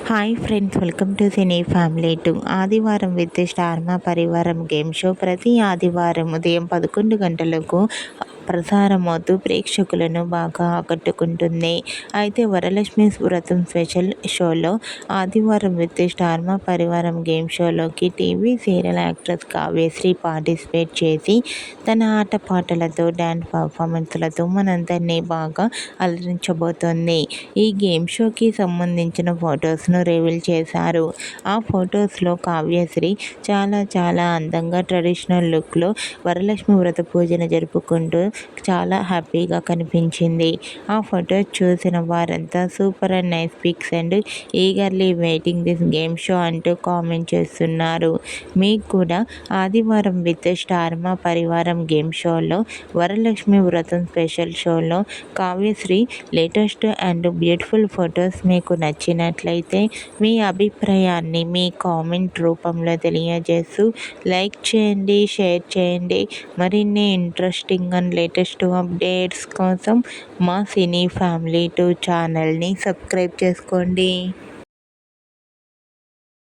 Hi friends, welcome to cine family 2. ఆదివారం with Star Maa పరివారం game show ప్రతి ఆదివారం ఉదయం 11 గంటలకు ప్రసారమవుతూ ప్రేక్షకులను బాగా ఆకట్టుకుంటుంది. అయితే వరలక్ష్మి వ్రతం స్పెషల్ షోలో ఆదివారం విత్ స్టార్ మా పరివారం గేమ్ షోలోకి TV serial actress Kavyasri participate చేసి తన ఆటపాటలతో డ్యాన్స్ పర్ఫార్మెన్స్లతో మనందరినీ బాగా అలరించబోతోంది. ఈ గేమ్ షోకి సంబంధించిన ఫొటోస్ను రివీల్ చేశారు. ఆ ఫొటోస్లో కావ్యశ్రీ చాలా అందంగా ట్రెడిషనల్ లుక్లో వరలక్ష్మి వ్రత పూజను జరుపుకుంటూ చాలా హ్యాపీగా కనిపించింది. ఆ ఫొటోస్ చూసిన వారంతా super and nice pics and eagerly waiting this game show అంటూ కామెంట్ చేస్తున్నారు. మీకు కూడా ఆదివారం విత్ స్టార్ మా పరివారం గేమ్ షోలో వరలక్ష్మి వ్రతం స్పెషల్ షోలో Kavyasri latest and beautiful photos మీకు నచ్చినట్లయితే మీ అభిప్రాయాన్ని మీ కామెంట్ రూపంలో తెలియజేస్తూ లైక్ చేయండి, షేర్ చేయండి. మరిన్ని ఇంట్రెస్టింగ్ అండ్ లేటెస్ట్ అప్డేట్స్ కోసం మా సినీ ఫ్యామిలీ 2 ఛానల్ని సబ్స్క్రైబ్ చేసుకోండి.